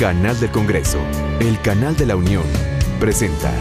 Canal del Congreso, el canal de la Unión, presenta.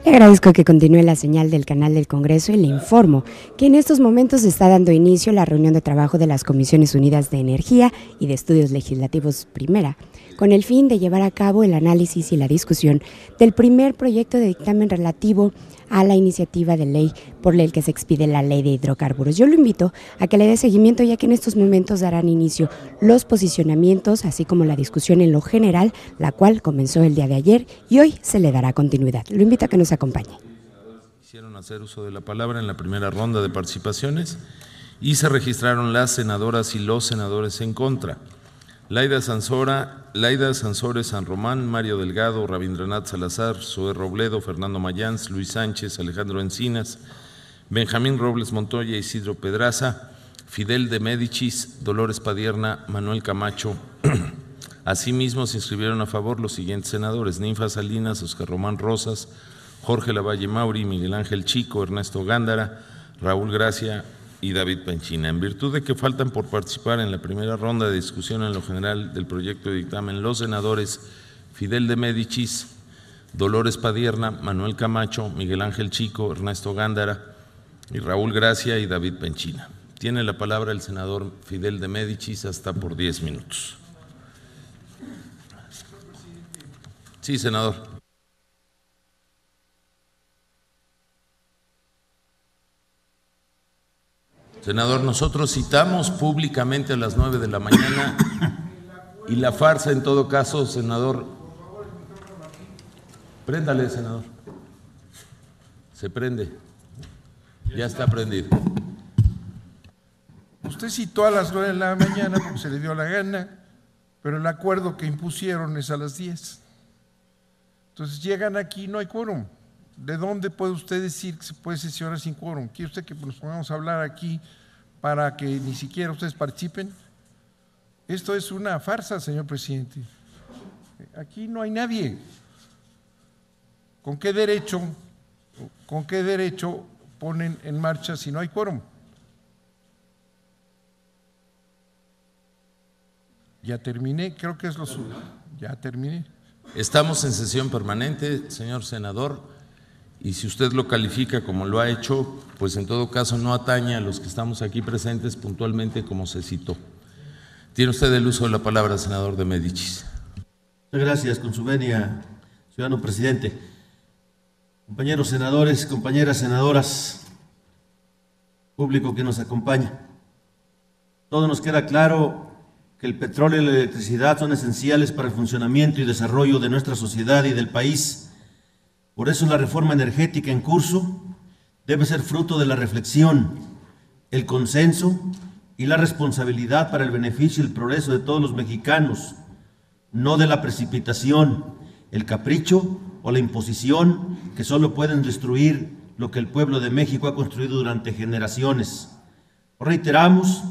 Agradezco que continúe la señal del canal del Congreso y le informo que en estos momentos se está dando inicio la reunión de trabajo de las Comisiones Unidas de Energía y de Estudios Legislativos Primera, con el fin de llevar a cabo el análisis y la discusión del primer proyecto de dictamen relativo a la iniciativa de ley por el que se expide la Ley de Hidrocarburos. Yo lo invito a que le dé seguimiento, ya que en estos momentos darán inicio los posicionamientos, así como la discusión en lo general, la cual comenzó el día de ayer y hoy se le dará continuidad. Lo invito a que nos acompañe. Quisieron hacer uso de la palabra en la primera ronda de participaciones y se registraron las senadoras y los senadores en contra. Laida Sansores San Román, Mario Delgado, Rabindranath Salazar, Zoé Robledo, Fernando Mayans, Luis Sánchez, Alejandro Encinas, Benjamín Robles Montoya, Isidro Pedraza, Fidel de Médicis, Dolores Padierna, Manuel Camacho. Asimismo se inscribieron a favor los siguientes senadores: Ninfa Salinas, Oscar Román Rosas, Jorge Lavalle Mauri, Miguel Ángel Chico, Ernesto Gándara, Raúl Gracia y David Penchina. En virtud de que faltan por participar en la primera ronda de discusión en lo general del proyecto de dictamen los senadores Fidel de Médicis, Dolores Padierna, Manuel Camacho, Miguel Ángel Chico, Ernesto Gándara y Raúl Gracia y David Penchina. Tiene la palabra el senador Fidel de Médicis hasta por 10 minutos. Sí, senador. Senador, nosotros citamos públicamente a las 9 de la mañana y la farsa en todo caso, senador. Préndale, senador. Se prende. Ya está prendido. Usted citó a las 9 de la mañana porque se le dio la gana, pero el acuerdo que impusieron es a las 10. Entonces llegan aquí, no hay quórum. ¿De dónde puede usted decir que se puede sesionar sin quórum? ¿Quiere usted que nos pongamos a hablar aquí para que ni siquiera ustedes participen? Esto es una farsa, señor presidente. Aquí no hay nadie. ¿Con qué derecho ponen en marcha si no hay quórum? Ya terminé, creo que es lo suyo. Ya terminé. Estamos en sesión permanente, señor senador. Y si usted lo califica como lo ha hecho, pues en todo caso no atañe a los que estamos aquí presentes puntualmente como se citó. Tiene usted el uso de la palabra, senador de Médicis. Muchas gracias, con su venia, ciudadano presidente. Compañeros senadores, compañeras senadoras, público que nos acompaña. Todo nos queda claro que el petróleo y la electricidad son esenciales para el funcionamiento y desarrollo de nuestra sociedad y del país. Por eso la reforma energética en curso debe ser fruto de la reflexión, el consenso y la responsabilidad para el beneficio y el progreso de todos los mexicanos, no de la precipitación, el capricho o la imposición que solo pueden destruir lo que el pueblo de México ha construido durante generaciones. Reiteramos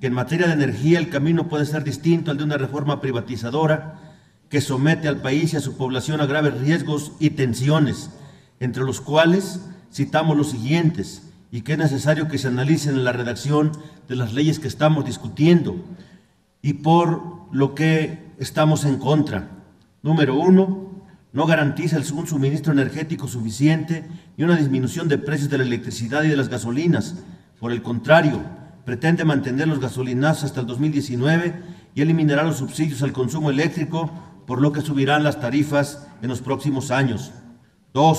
que en materia de energía el camino puede ser distinto al de una reforma privatizadora que somete al país y a su población a graves riesgos y tensiones, entre los cuales citamos los siguientes y que es necesario que se analicen en la redacción de las leyes que estamos discutiendo y por lo que estamos en contra. Número 1, no garantiza un suministro energético suficiente y una disminución de precios de la electricidad y de las gasolinas. Por el contrario, pretende mantener los gasolinazos hasta el 2019 y eliminará los subsidios al consumo eléctrico, por lo que subirán las tarifas en los próximos años. 2.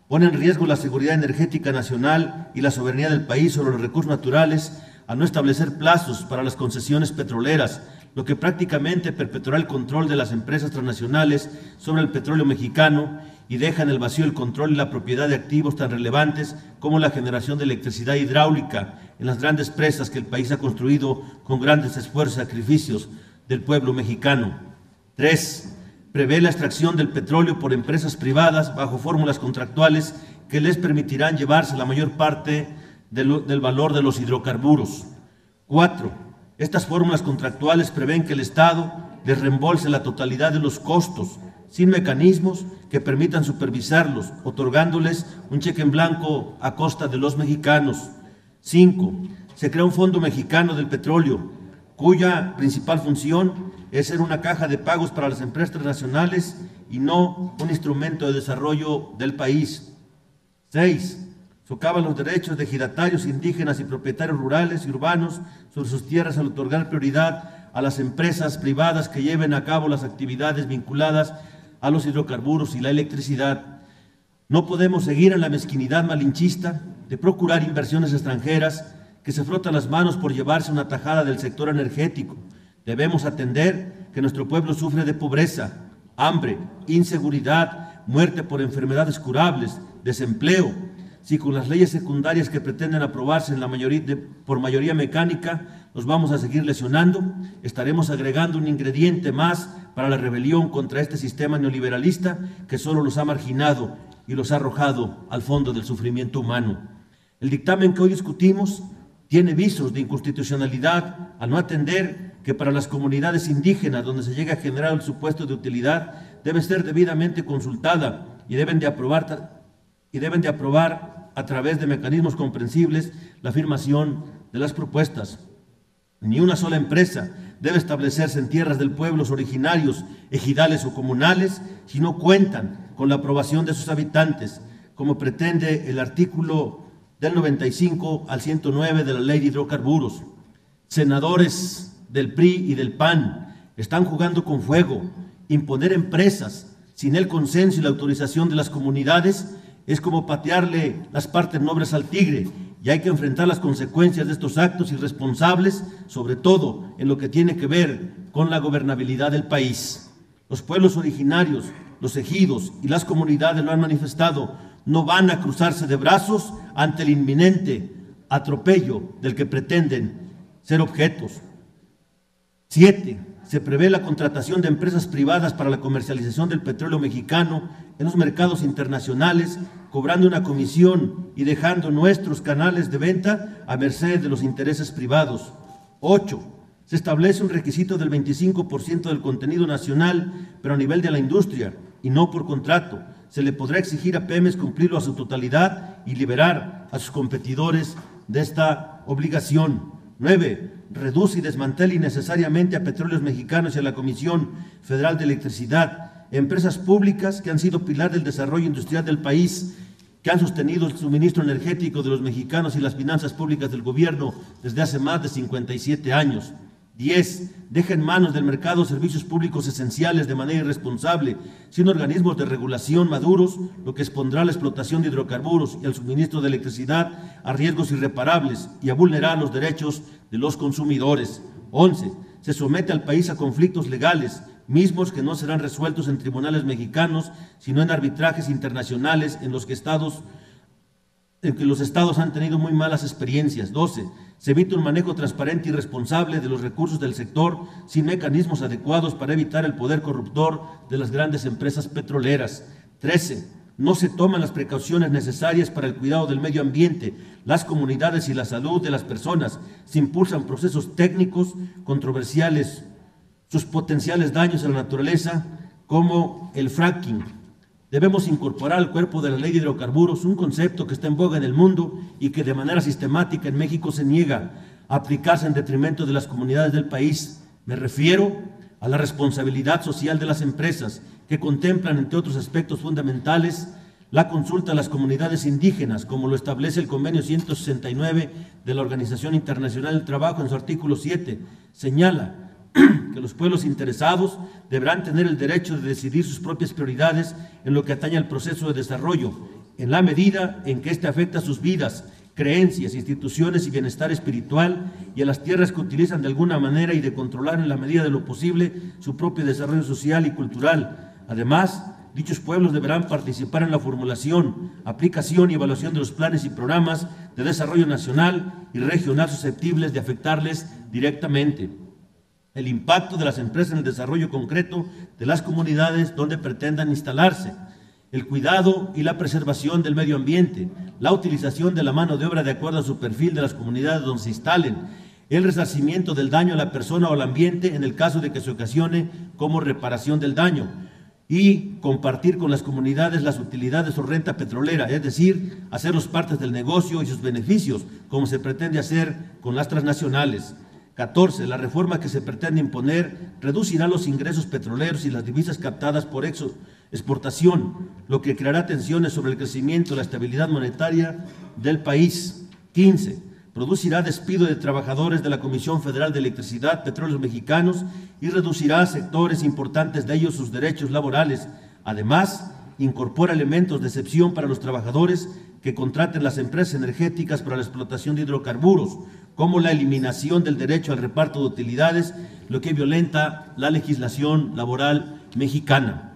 Pone en riesgo la seguridad energética nacional y la soberanía del país sobre los recursos naturales al no establecer plazos para las concesiones petroleras, lo que prácticamente perpetuará el control de las empresas transnacionales sobre el petróleo mexicano y deja en el vacío el control y la propiedad de activos tan relevantes como la generación de electricidad hidráulica en las grandes presas que el país ha construido con grandes esfuerzos y sacrificios del pueblo mexicano. 3. prevé la extracción del petróleo por empresas privadas bajo fórmulas contractuales que les permitirán llevarse la mayor parte del valor de los hidrocarburos. 4. Estas fórmulas contractuales prevén que el Estado les reembolse la totalidad de los costos, sin mecanismos que permitan supervisarlos, otorgándoles un cheque en blanco a costa de los mexicanos. 5. Se crea un Fondo Mexicano del Petróleo, cuya principal función es ser una caja de pagos para las empresas transnacionales y no un instrumento de desarrollo del país. 6. Socavan los derechos de ejidatarios, indígenas y propietarios rurales y urbanos sobre sus tierras al otorgar prioridad a las empresas privadas que lleven a cabo las actividades vinculadas a los hidrocarburos y la electricidad. No podemos seguir en la mezquinidad malinchista de procurar inversiones extranjeras que se frotan las manos por llevarse una tajada del sector energético. Debemos atender que nuestro pueblo sufre de pobreza, hambre, inseguridad, muerte por enfermedades curables, desempleo. Si con las leyes secundarias que pretenden aprobarse por mayoría mecánica nos vamos a seguir lesionando, estaremos agregando un ingrediente más para la rebelión contra este sistema neoliberalista que solo los ha marginado y los ha arrojado al fondo del sufrimiento humano. El dictamen que hoy discutimos tiene visos de inconstitucionalidad al no atender que para las comunidades indígenas donde se llega a generar el supuesto de utilidad debe ser debidamente consultada y deben de aprobar a través de mecanismos comprensibles la afirmación de las propuestas. Ni una sola empresa debe establecerse en tierras del pueblos originarios, ejidales o comunales si no cuentan con la aprobación de sus habitantes, como pretende el artículo del 95 al 109 de la Ley de Hidrocarburos. Senadores del PRI y del PAN están jugando con fuego. Imponer empresas sin el consenso y la autorización de las comunidades es como patearle las partes nobles al tigre, y hay que enfrentar las consecuencias de estos actos irresponsables, sobre todo en lo que tiene que ver con la gobernabilidad del país. Los pueblos originarios, los ejidos y las comunidades lo han manifestado, no van a cruzarse de brazos ante el inminente atropello del que pretenden ser objetos. 7. Se prevé la contratación de empresas privadas para la comercialización del petróleo mexicano en los mercados internacionales, cobrando una comisión y dejando nuestros canales de venta a merced de los intereses privados. 8. Se establece un requisito del 25% del contenido nacional, pero a nivel de la industria y no por contrato. Se le podrá exigir a Pemex cumplirlo a su totalidad y liberar a sus competidores de esta obligación. 9. Reduce y desmantela innecesariamente a Petróleos Mexicanos y a la Comisión Federal de Electricidad, empresas públicas que han sido pilar del desarrollo industrial del país, que han sostenido el suministro energético de los mexicanos y las finanzas públicas del gobierno desde hace más de 57 años. 10. Deja en manos del mercado servicios públicos esenciales de manera irresponsable, sin organismos de regulación maduros, lo que expondrá la explotación de hidrocarburos y el suministro de electricidad a riesgos irreparables y a vulnerar los derechos de los consumidores. 11. Se somete al país a conflictos legales, mismos que no serán resueltos en tribunales mexicanos, sino en arbitrajes internacionales en que los estados han tenido muy malas experiencias. 12. Se evita un manejo transparente y responsable de los recursos del sector sin mecanismos adecuados para evitar el poder corruptor de las grandes empresas petroleras. 13. No se toman las precauciones necesarias para el cuidado del medio ambiente, las comunidades y la salud de las personas. Se impulsan procesos técnicos controversiales, sus potenciales daños a la naturaleza, como el fracking. Debemos incorporar al cuerpo de la Ley de Hidrocarburos un concepto que está en boga en el mundo y que de manera sistemática en México se niega a aplicarse en detrimento de las comunidades del país. Me refiero a la responsabilidad social de las empresas, que contemplan, entre otros aspectos fundamentales, la consulta a las comunidades indígenas, como lo establece el Convenio 169 de la Organización Internacional del Trabajo en su artículo 7. Señala que los pueblos interesados deberán tener el derecho de decidir sus propias prioridades en lo que atañe al proceso de desarrollo, en la medida en que éste afecta sus vidas, creencias, instituciones y bienestar espiritual, y a las tierras que utilizan de alguna manera, y de controlar en la medida de lo posible su propio desarrollo social y cultural. Además, dichos pueblos deberán participar en la formulación, aplicación y evaluación de los planes y programas de desarrollo nacional y regional susceptibles de afectarles directamente. el impacto de las empresas en el desarrollo concreto de las comunidades donde pretendan instalarse, el cuidado y la preservación del medio ambiente, la utilización de la mano de obra de acuerdo a su perfil de las comunidades donde se instalen, el resarcimiento del daño a la persona o al ambiente en el caso de que se ocasione como reparación del daño, y compartir con las comunidades las utilidades o renta petrolera, es decir, hacerlos partes del negocio y sus beneficios, como se pretende hacer con las transnacionales. 14. La reforma que se pretende imponer reducirá los ingresos petroleros y las divisas captadas por exportación, lo que creará tensiones sobre el crecimiento y la estabilidad monetaria del país. 15. Producirá despido de trabajadores de la Comisión Federal de Electricidad, Petróleos Mexicanos y reducirá a sectores importantes de ellos sus derechos laborales. Además, incorpora elementos de excepción para los trabajadores que contraten las empresas energéticas para la explotación de hidrocarburos, como la eliminación del derecho al reparto de utilidades, lo que violenta la legislación laboral mexicana.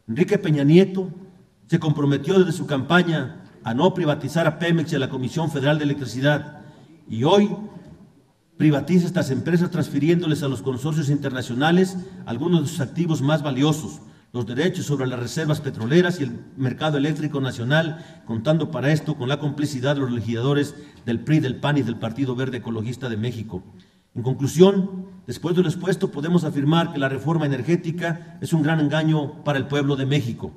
Enrique Peña Nieto se comprometió desde su campaña a no privatizar a Pemex y a la Comisión Federal de Electricidad, y hoy privatiza estas empresas transfiriéndoles a los consorcios internacionales algunos de sus activos más valiosos, los derechos sobre las reservas petroleras y el mercado eléctrico nacional, contando para esto con la complicidad de los legisladores del PRI, del PAN y del Partido Verde Ecologista de México. En conclusión, después de lo expuesto, podemos afirmar que la reforma energética es un gran engaño para el pueblo de México.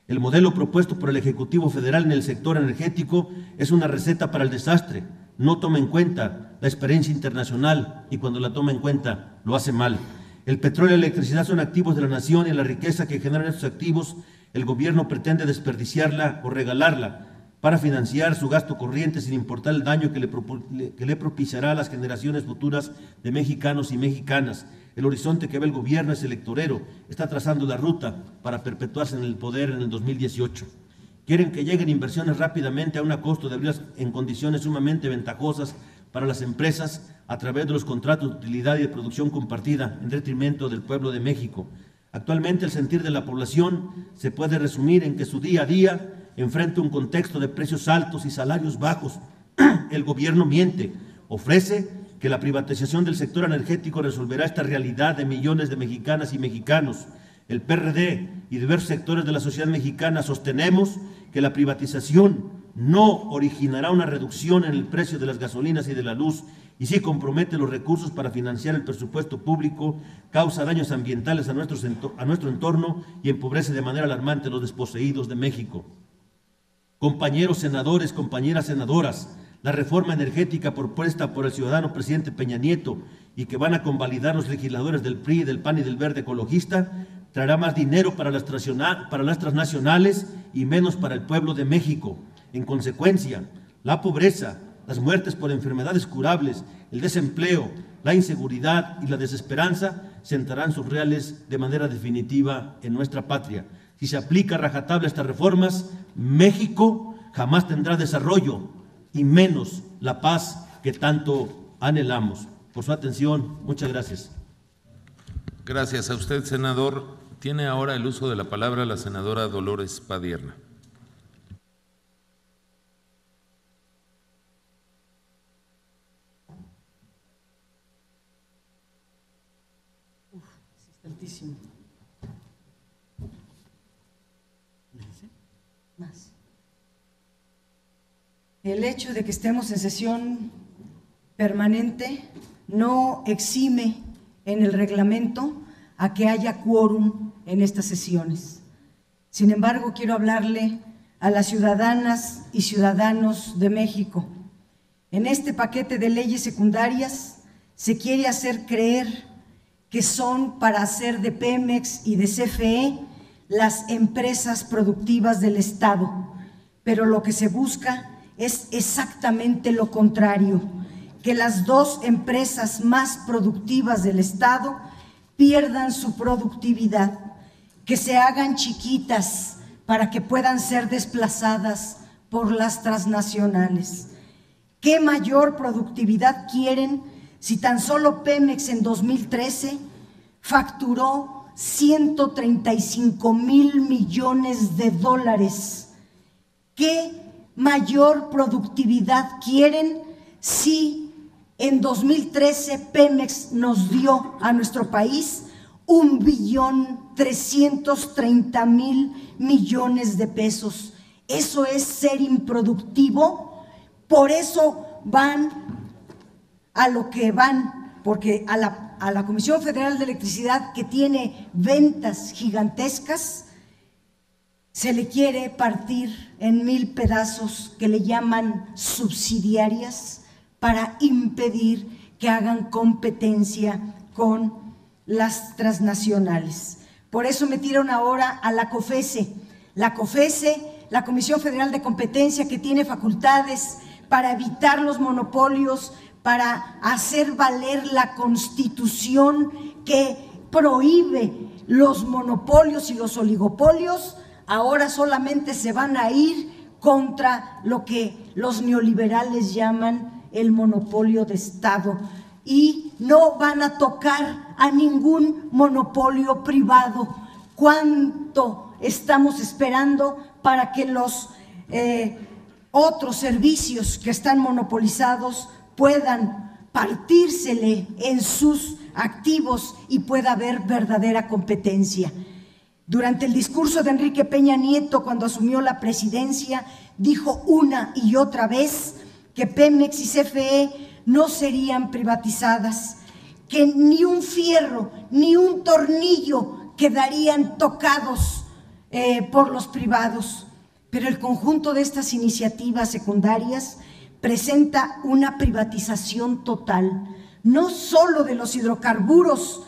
El modelo propuesto por el Ejecutivo Federal en el sector energético es una receta para el desastre. No toma en cuenta la experiencia internacional y cuando la toma en cuenta lo hace mal. El petróleo y la electricidad son activos de la nación y la riqueza que generan estos activos, el gobierno pretende desperdiciarla o regalarla para financiar su gasto corriente sin importar el daño que le propiciará a las generaciones futuras de mexicanos y mexicanas. El horizonte que ve el gobierno es electorero, está trazando la ruta para perpetuarse en el poder en el 2018. Quieren que lleguen inversiones rápidamente a un costo de abrirlas en condiciones sumamente ventajosas para las empresas a través de los contratos de utilidad y de producción compartida en detrimento del pueblo de México. Actualmente el sentir de la población se puede resumir en que su día a día enfrenta un contexto de precios altos y salarios bajos. El gobierno miente, ofrece que la privatización del sector energético resolverá esta realidad de millones de mexicanas y mexicanos. El PRD y diversos sectores de la sociedad mexicana sostenemos que la privatización no originará una reducción en el precio de las gasolinas y de la luz y sí compromete los recursos para financiar el presupuesto público, causa daños ambientales a nuestro entorno y empobrece de manera alarmante a los desposeídos de México. Compañeros senadores, compañeras senadoras, la reforma energética propuesta por el ciudadano presidente Peña Nieto y que van a convalidar los legisladores del PRI, del PAN y del Verde Ecologista traerá más dinero para las transnacionales y menos para el pueblo de México. En consecuencia, la pobreza, las muertes por enfermedades curables, el desempleo, la inseguridad y la desesperanza sentarán sus reales de manera definitiva en nuestra patria. Si se aplica a rajatabla estas reformas, México jamás tendrá desarrollo y menos la paz que tanto anhelamos. Por su atención, muchas gracias. Gracias a usted, senador. Tiene ahora el uso de la palabra la senadora Dolores Padierna. Altísimo. Más. El hecho de que estemos en sesión permanente no exime en el reglamento a que haya quórum en estas sesiones. Sin embargo, quiero hablarle a las ciudadanas y ciudadanos de México. En este paquete de leyes secundarias se quiere hacer creer que son para hacer de Pemex y de CFE las empresas productivas del Estado, pero lo que se busca es exactamente lo contrario, que las dos empresas más productivas del Estado pierdan su productividad, que se hagan chiquitas para que puedan ser desplazadas por las transnacionales. ¿Qué mayor productividad quieren si tan solo Pemex en 2013 facturó 135,000 millones de dólares? ¿Qué mayor productividad quieren si En 2013 Pemex nos dio a nuestro país 1.330.000.000.000 de pesos. Eso es ser improductivo. Por eso van a lo que van, porque a la Comisión Federal de Electricidad, que tiene ventas gigantescas, se le quiere partir en 1000 pedazos que le llaman subsidiarias para impedir que hagan competencia con las transnacionales. Por eso metieron ahora a la COFESE. La COFESE, la Comisión Federal de Competencia, que tiene facultades para evitar los monopolios, para hacer valer la Constitución que prohíbe los monopolios y los oligopolios, ahora solamente se van a ir contra lo que los neoliberales llaman el monopolio de Estado, y no van a tocar a ningún monopolio privado. ¿Cuánto estamos esperando para que los otros servicios que están monopolizados puedan partírsele en sus activos y pueda haber verdadera competencia? Durante el discurso de Enrique Peña Nieto, cuando asumió la presidencia, dijo una y otra vez que Pemex y CFE no serían privatizadas, que ni un fierro ni un tornillo quedarían tocados por los privados. Pero el conjunto de estas iniciativas secundarias presenta una privatización total, no solo de los hidrocarburos,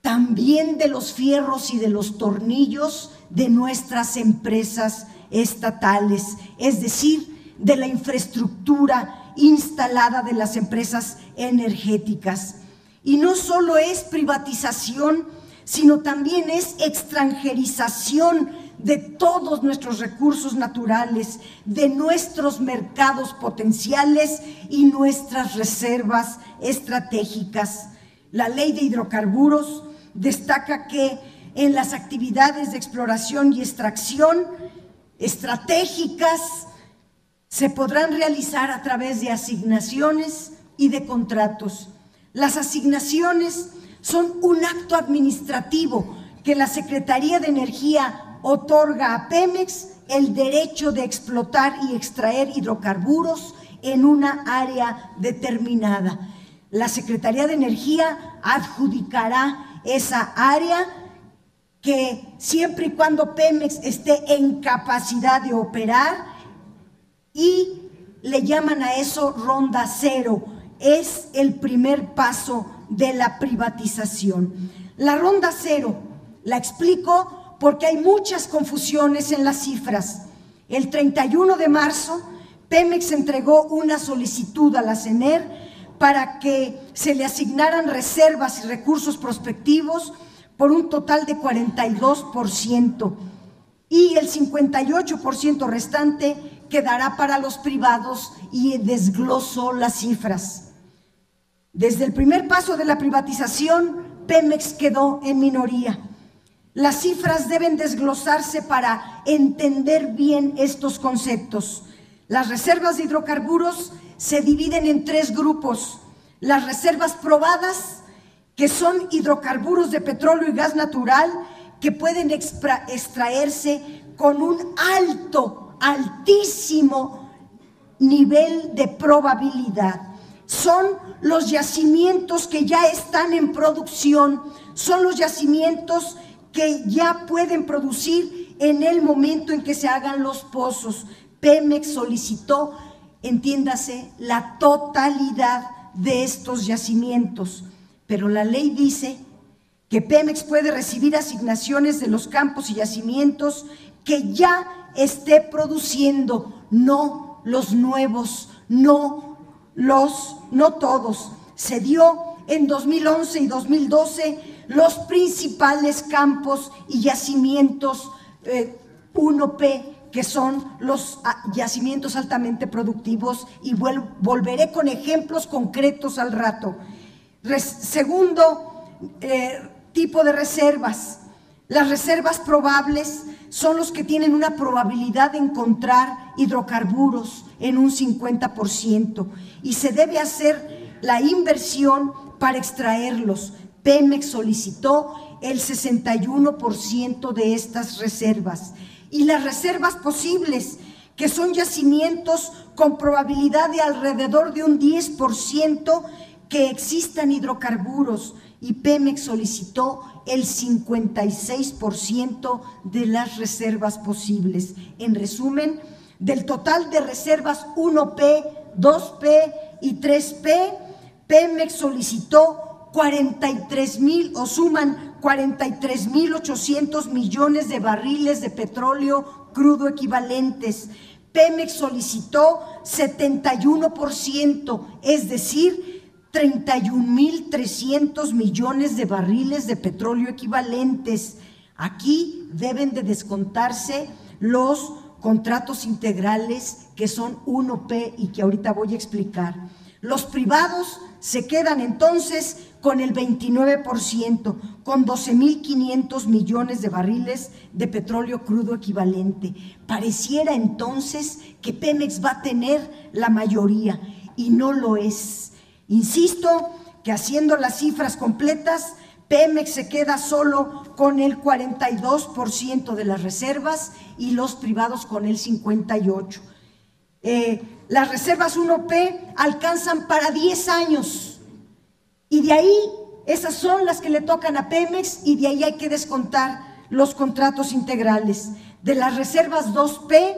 también de los fierros y de los tornillos de nuestras empresas estatales, es decir, de la infraestructura instalada de las empresas energéticas. Y no solo es privatización, sino también es extranjerización de todos nuestros recursos naturales, de nuestros mercados potenciales y nuestras reservas estratégicas. La Ley de Hidrocarburos destaca que en las actividades de exploración y extracción estratégicas se podrán realizar a través de asignaciones y de contratos. Las asignaciones son un acto administrativo que la Secretaría de Energía otorga a Pemex el derecho de explotar y extraer hidrocarburos en una área determinada. La Secretaría de Energía adjudicará esa área, que siempre y cuando Pemex esté en capacidad de operar, y le llaman a eso ronda cero. Es el primer paso de la privatización. La ronda cero la explico porque hay muchas confusiones en las cifras. El 31 de marzo, Pemex entregó una solicitud a la CENER para que se le asignaran reservas y recursos prospectivos por un total de 42%, y el 58% restante quedará para los privados, y desglosó las cifras. Desde el primer paso de la privatización, Pemex quedó en minoría. Las cifras deben desglosarse para entender bien estos conceptos. Las reservas de hidrocarburos se dividen en 3 grupos. Las reservas probadas, que son hidrocarburos de petróleo y gas natural, que pueden extraerse con un altísimo nivel de probabilidad. Son los yacimientos que ya están en producción, son los yacimientos que ya pueden producir en el momento en que se hagan los pozos. Pemex solicitó, entiéndase, la totalidad de estos yacimientos, pero la ley dice que Pemex puede recibir asignaciones de los campos y yacimientos que ya esté produciendo, no los nuevos, no todos. Se dio en 2011 y 2012 los principales campos y yacimientos 1P, que son los yacimientos altamente productivos, y volveré con ejemplos concretos al rato. Segundo tipo de reservas. Las reservas probables son los que tienen una probabilidad de encontrar hidrocarburos en un 50%, y se debe hacer la inversión para extraerlos. Pemex solicitó el 61% de estas reservas. Y las reservas posibles, que son yacimientos con probabilidad de alrededor de un 10% que existan hidrocarburos, y Pemex solicitó el 56% de las reservas posibles. En resumen, del total de reservas 1P, 2P y 3P, Pemex solicitó 43.800 millones de barriles de petróleo crudo equivalentes. Pemex solicitó 71%, es decir, 31.300 millones de barriles de petróleo equivalentes. Aquí deben de descontarse los contratos integrales que son 1P y que ahorita voy a explicar. Los privados se quedan entonces con el 29%, con 12.500 millones de barriles de petróleo crudo equivalente. Pareciera entonces que Pemex va a tener la mayoría y no lo es. Insisto que haciendo las cifras completas, Pemex se queda solo con el 42% de las reservas y los privados con el 58%. Las reservas 1P alcanzan para 10 años y de ahí esas son las que le tocan a Pemex y de ahí hay que descontar los contratos integrales. De las reservas 2P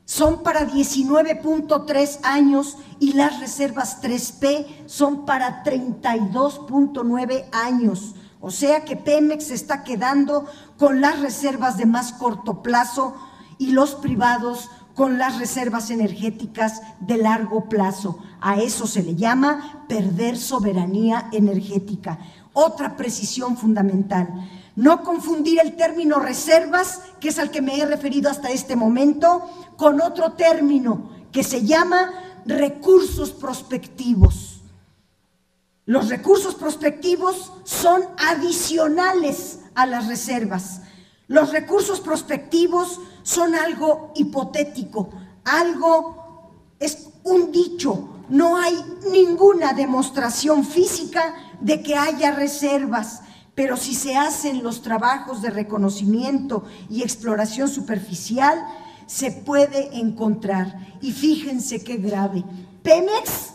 son para 19.3 años y las reservas 3P son para 32.9 años. O sea que Pemex se está quedando con las reservas de más corto plazo y los privados con las reservas energéticas de largo plazo. A eso se le llama perder soberanía energética. Otra precisión fundamental: no confundir el término reservas, que es al que me he referido hasta este momento, con otro término que se llama recursos prospectivos. Los recursos prospectivos son adicionales a las reservas. Los recursos prospectivos son algo hipotético, es un dicho, no hay ninguna demostración física de que haya reservas, pero si se hacen los trabajos de reconocimiento y exploración superficial, se puede encontrar. Y fíjense qué grave, Pemex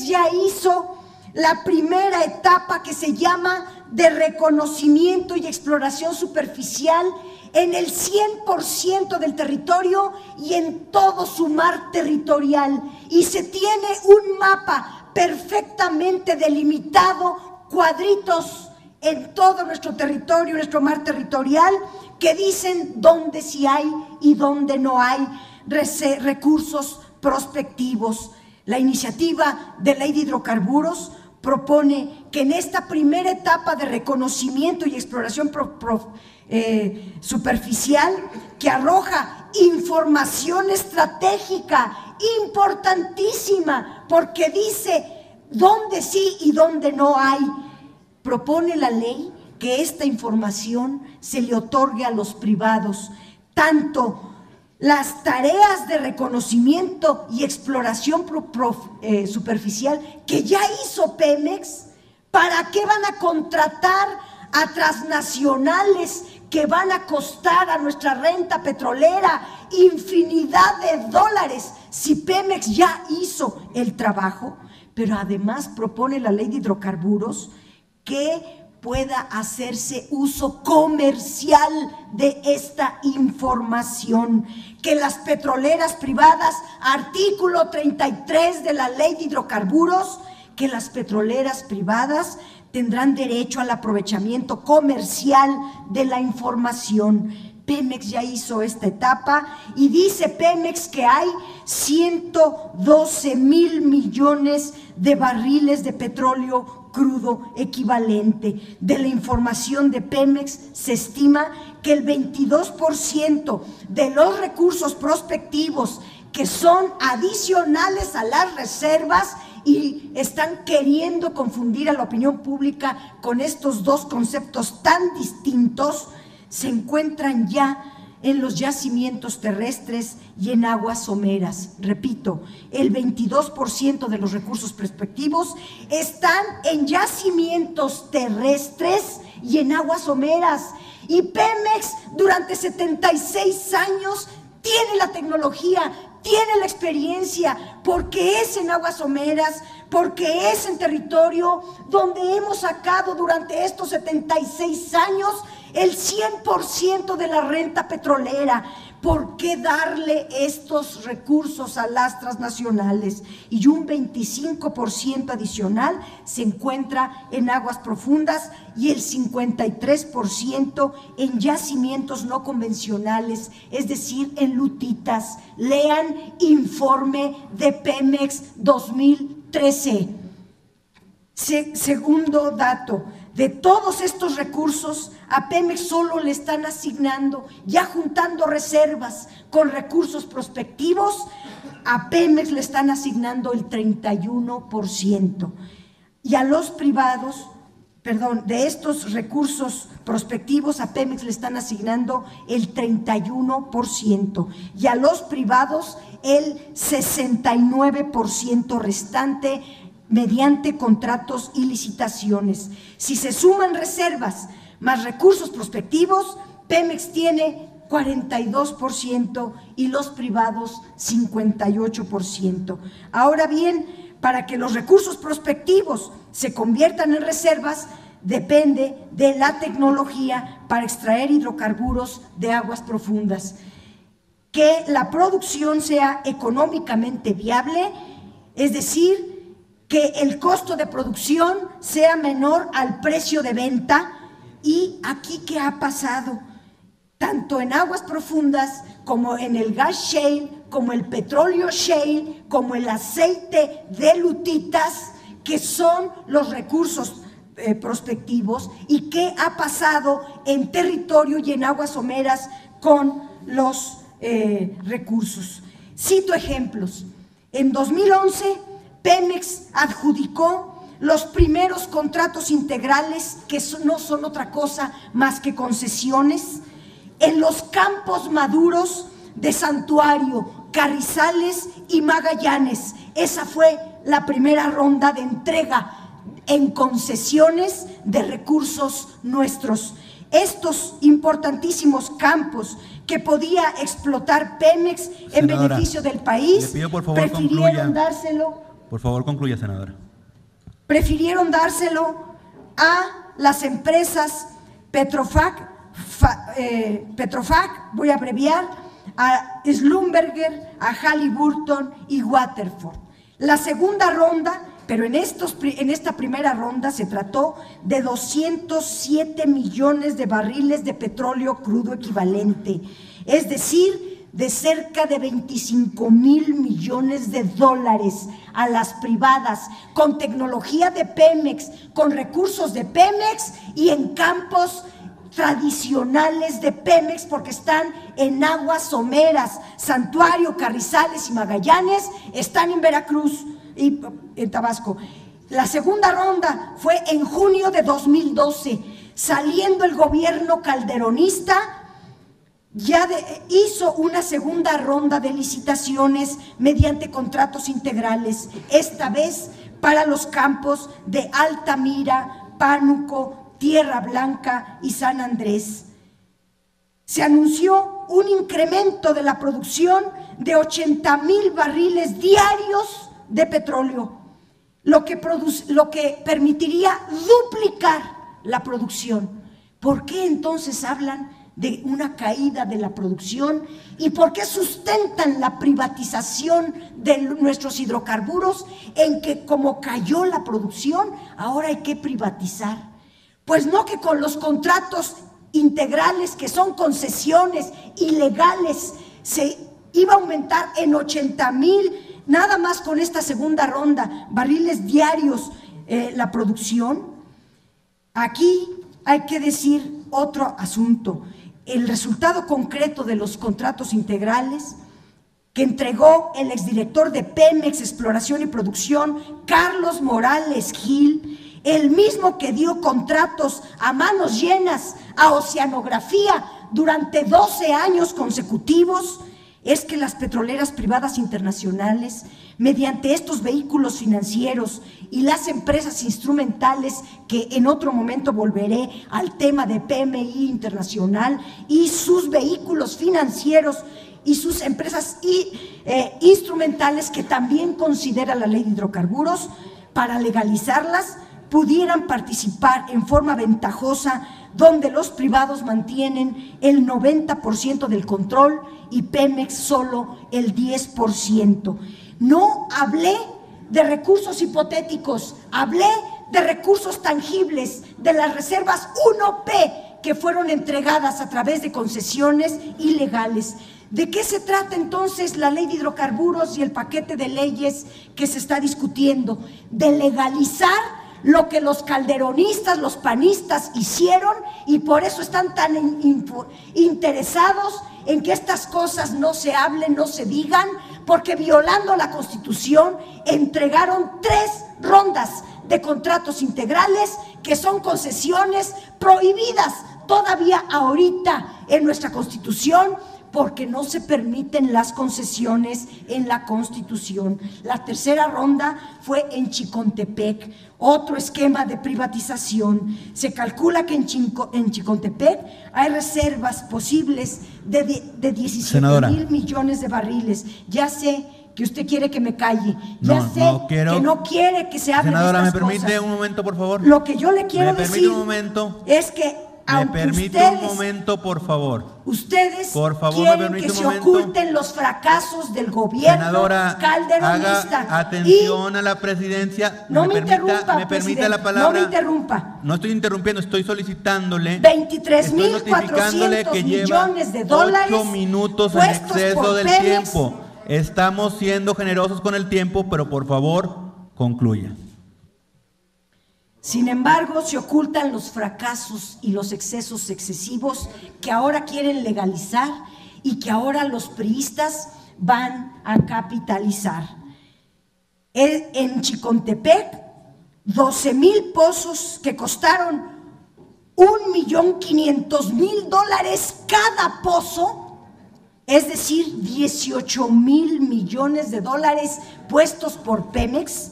ya hizo la primera etapa que se llama de reconocimiento y exploración superficial en el 100% del territorio y en todo su mar territorial, y se tiene un mapa perfectamente delimitado, cuadritos en todo nuestro territorio, nuestro mar territorial, que dicen dónde sí hay y dónde no hay recursos prospectivos. La iniciativa de ley de hidrocarburos propone que en esta primera etapa de reconocimiento y exploración superficial, que arroja información estratégica importantísima, porque dice dónde sí y dónde no hay, propone la ley que esta información se le otorgue a los privados, tanto las tareas de reconocimiento y exploración superficial que ya hizo Pemex. ¿Para qué van a contratar a transnacionales que van a costar a nuestra renta petrolera infinidad de dólares si Pemex ya hizo el trabajo? Pero además propone la ley de hidrocarburos que pueda hacerse uso comercial de esta información, que las petroleras privadas, artículo 33 de la ley de hidrocarburos, que las petroleras privadas tendrán derecho al aprovechamiento comercial de la información. Pemex ya hizo esta etapa y dice Pemex que hay 112.000 millones de barriles de petróleo crudo equivalente. De la información de Pemex se estima que el 22% de los recursos prospectivos, que son adicionales a las reservas, y están queriendo confundir a la opinión pública con estos dos conceptos tan distintos, se encuentran ya en los yacimientos terrestres y en aguas someras. Repito, el 22% de los recursos prospectivos están en yacimientos terrestres y en aguas someras. Y Pemex durante 76 años tiene la tecnología, tiene la experiencia, porque es en aguas someras, porque es en territorio donde hemos sacado durante estos 76 años el 100% de la renta petrolera. ¿Por qué darle estos recursos a las transnacionales? Y un 25% adicional se encuentra en aguas profundas y el 53% en yacimientos no convencionales, es decir, en lutitas. Lean informe de Pemex 2013. Segundo dato, de todos estos recursos, a Pemex solo le están asignando, ya juntando reservas con recursos prospectivos, a Pemex le están asignando el 31%. Y a los privados, de estos recursos prospectivos, a Pemex le están asignando el 31%. Y a los privados el 69% restante, mediante contratos y licitaciones. Si se suman reservas más recursos prospectivos, Pemex tiene 42% y los privados 58%. Ahora bien, para que los recursos prospectivos se conviertan en reservas, depende de la tecnología para extraer hidrocarburos de aguas profundas. Que la producción sea económicamente viable, es decir, que el costo de producción sea menor al precio de venta. Y aquí, ¿qué ha pasado? Tanto en aguas profundas como en el gas shale, como el petróleo shale, como el aceite de lutitas, que son los recursos prospectivos, y qué ha pasado en territorio y en aguas someras con los recursos. Cito ejemplos. En 2011, Pemex adjudicó los primeros contratos integrales, que no son otra cosa más que concesiones, en los campos maduros de Santuario, Carrizales y Magallanes. Esa fue la primera ronda de entrega en concesiones de recursos nuestros. Estos importantísimos campos que podía explotar Pemex en beneficio del país, le pido, por favor, prefirieron dárselo. Por favor, concluya, senadora. Prefirieron dárselo a las empresas Petrofac, voy a abreviar, a Schlumberger, a Halliburton y Waterford. La segunda ronda, pero en esta primera ronda se trató de 207 millones de barriles de petróleo crudo equivalente, es decir, de cerca de 25,000 millones de dólares a las privadas, con tecnología de Pemex, con recursos de Pemex y en campos tradicionales de Pemex, porque están en aguas someras. Santuario, Carrizales y Magallanes están en Veracruz y en Tabasco. La segunda ronda fue en junio de 2012, saliendo el gobierno calderonista. Hizo una segunda ronda de licitaciones mediante contratos integrales, esta vez para los campos de Altamira, Pánuco, Tierra Blanca y San Andrés. Se anunció un incremento de la producción de 80,000 barriles diarios de petróleo, lo que permitiría duplicar la producción. ¿Por qué entonces hablan de una caída de la producción? ¿Y por qué sustentan la privatización de nuestros hidrocarburos en que, como cayó la producción, ahora hay que privatizar? Pues no, que con los contratos integrales, que son concesiones ilegales, se iba a aumentar en 80,000, nada más con esta segunda ronda, barriles diarios la producción. Aquí hay que decir otro asunto. El resultado concreto de los contratos integrales que entregó el exdirector de Pemex Exploración y Producción, Carlos Morales Gil, el mismo que dio contratos a manos llenas a Oceanografía durante 12 años consecutivos es que las petroleras privadas internacionales, mediante estos vehículos financieros y las empresas instrumentales, que en otro momento volveré al tema de PMI Internacional y sus vehículos financieros y sus empresas instrumentales que también considera la ley de hidrocarburos, para legalizarlas, pudieran participar en forma ventajosa, donde los privados mantienen el 90% del control y Pemex solo el 10%. No hablé de recursos hipotéticos, hablé de recursos tangibles, de las reservas 1P que fueron entregadas a través de concesiones ilegales. ¿De qué se trata entonces la ley de hidrocarburos y el paquete de leyes que se está discutiendo? De legalizar lo que los calderonistas, los panistas hicieron, y por eso están tan interesados en que estas cosas no se hablen, no se digan, porque violando la Constitución entregaron 3 rondas de contratos integrales que son concesiones prohibidas todavía ahorita en nuestra Constitución, porque no se permiten las concesiones en la Constitución. La tercera ronda fue en Chicontepec, otro esquema de privatización. Se calcula que en Chicontepec hay reservas posibles de 17,000 millones de barriles. Ya sé que usted quiere que me calle, que no quiere que se hable de estas cosas. Senadora, ¿me permite un momento, por favor? Lo que yo le quiero decir es que ¿me permite un momento, por favor? Ustedes por favor, quieren que se oculten los fracasos del gobierno Senadora, calderonista. Haga atención a la presidencia. No me interrumpa, ¿Me permite la palabra? No me interrumpa. No estoy interrumpiendo, estoy solicitándole. 23,400 millones de dólares 8 minutos en exceso del tiempo. Estamos siendo generosos con el tiempo, pero por favor, concluya. Sin embargo, se ocultan los fracasos y los excesos excesivos que ahora quieren legalizar y que ahora los priistas van a capitalizar. En Chicontepec, 12,000 pozos que costaron $1,500,000 cada pozo, es decir, 18,000 millones de dólares puestos por Pemex,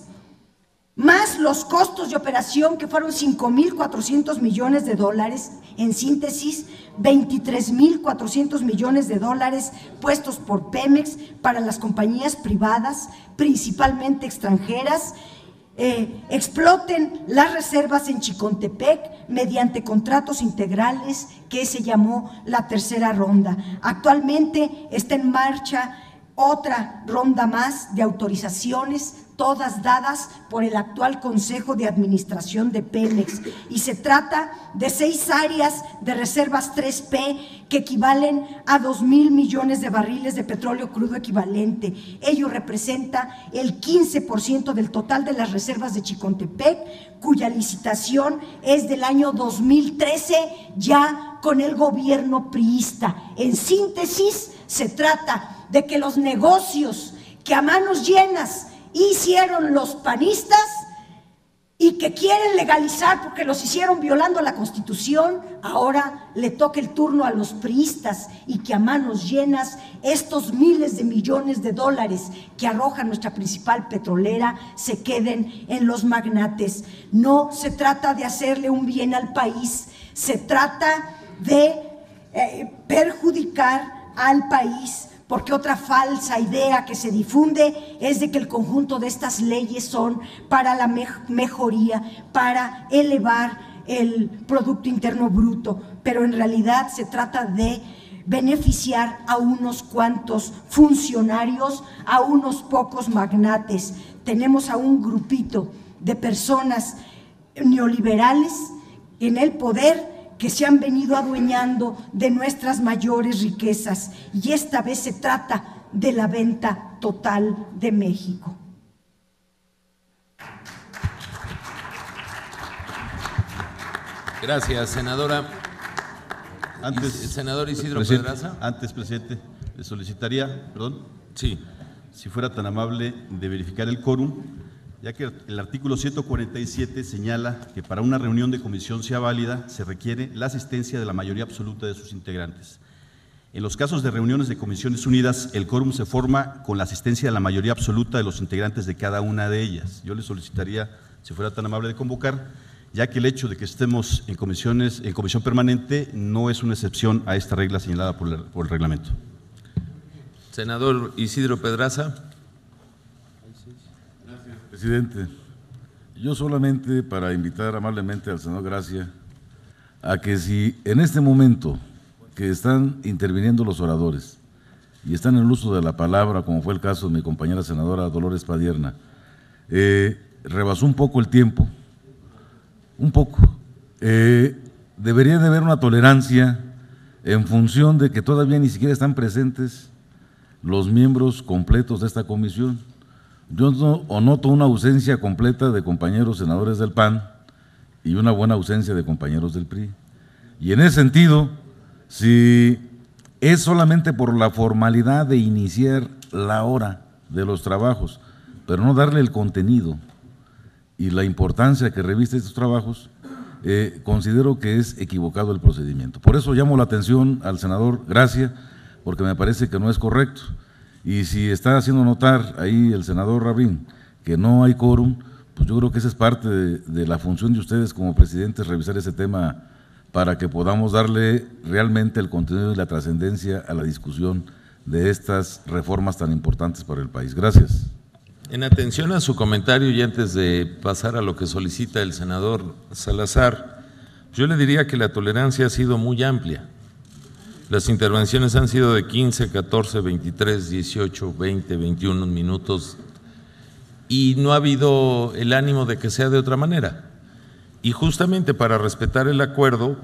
más los costos de operación que fueron 5,400 millones de dólares, en síntesis, 23,400 millones de dólares puestos por Pemex para las compañías privadas, principalmente extranjeras, exploten las reservas en Chicontepec mediante contratos integrales que se llamó la tercera ronda. Actualmente está en marcha otra ronda más de autorizaciones, todas dadas por el actual Consejo de Administración de Pemex, y se trata de 6 áreas de reservas 3P que equivalen a 2,000 millones de barriles de petróleo crudo equivalente. Ello representa el 15% del total de las reservas de Chicontepec, cuya licitación es del año 2013, ya con el gobierno priista. En síntesis, se trata de que los negocios que a manos llenas hicieron los panistas y que quieren legalizar porque los hicieron violando la Constitución, ahora le toca el turno a los priistas, y que a manos llenas estos miles de millones de dólares que arroja nuestra principal petrolera se queden en los magnates. No se trata de hacerle un bien al país, se trata de perjudicar al país, porque otra falsa idea que se difunde es de que el conjunto de estas leyes son para la mejoría, para elevar el Producto Interno Bruto, pero en realidad se trata de beneficiar a unos cuantos funcionarios, a unos pocos magnates. Tenemos a un grupito de personas neoliberales en el poder que se han venido adueñando de nuestras mayores riquezas, y esta vez se trata de la venta total de México. Gracias, senadora. Senador Isidro Pedraza. Antes, presidente, le solicitaría, perdón, sí, si fuera tan amable de verificar el quórum ya que el artículo 147 señala que para una reunión de comisión sea válida se requiere la asistencia de la mayoría absoluta de sus integrantes. En los casos de reuniones de comisiones unidas, el quórum se forma con la asistencia de la mayoría absoluta de los integrantes de cada una de ellas. Yo le solicitaría, si fuera tan amable de convocar, ya que el hecho de que estemos en comisión permanente no es una excepción a esta regla señalada por el reglamento. Senador Isidro Pedraza. Gracias, presidente. Yo solamente para invitar amablemente al senador Gracia a que si en este momento que están interviniendo los oradores y están en el uso de la palabra, como fue el caso de mi compañera senadora Dolores Padierna, rebasó un poco el tiempo, debería de haber una tolerancia en función de que todavía ni siquiera están presentes los miembros completos de esta comisión. Yo noto una ausencia completa de compañeros senadores del PAN y una buena ausencia de compañeros del PRI. Y en ese sentido, si es solamente por la formalidad de iniciar la hora de los trabajos, pero no darle el contenido y la importancia que reviste estos trabajos, considero que es equivocado el procedimiento. Por eso llamo la atención al senador Gracia, porque me parece que no es correcto. Y si está haciendo notar ahí el senador Rabín que no hay quórum, pues yo creo que esa es parte de la función de ustedes como presidentes, revisar ese tema para que podamos darle realmente el contenido y la trascendencia a la discusión de estas reformas tan importantes para el país. Gracias. En atención a su comentario y antes de pasar a lo que solicita el senador Salazar, yo le diría que la tolerancia ha sido muy amplia. Las intervenciones han sido de 15, 14, 23, 18, 20, 21 minutos y no ha habido el ánimo de que sea de otra manera. Y justamente para respetar el acuerdo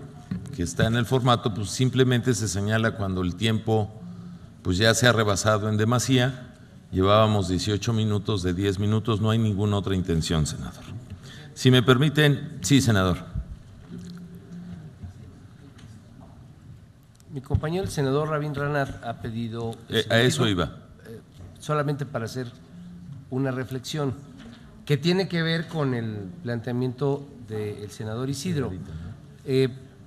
que está en el formato, pues simplemente se señala cuando el tiempo pues ya se ha rebasado en demasía. Llevábamos 18 minutos de 10 minutos, no hay ninguna otra intención, senador. Si me permiten, sí, senador. Mi compañero el senador Rabín Ranat ha pedido… A eso iba. Solamente para hacer una reflexión que tiene que ver con el planteamiento del senador Isidro.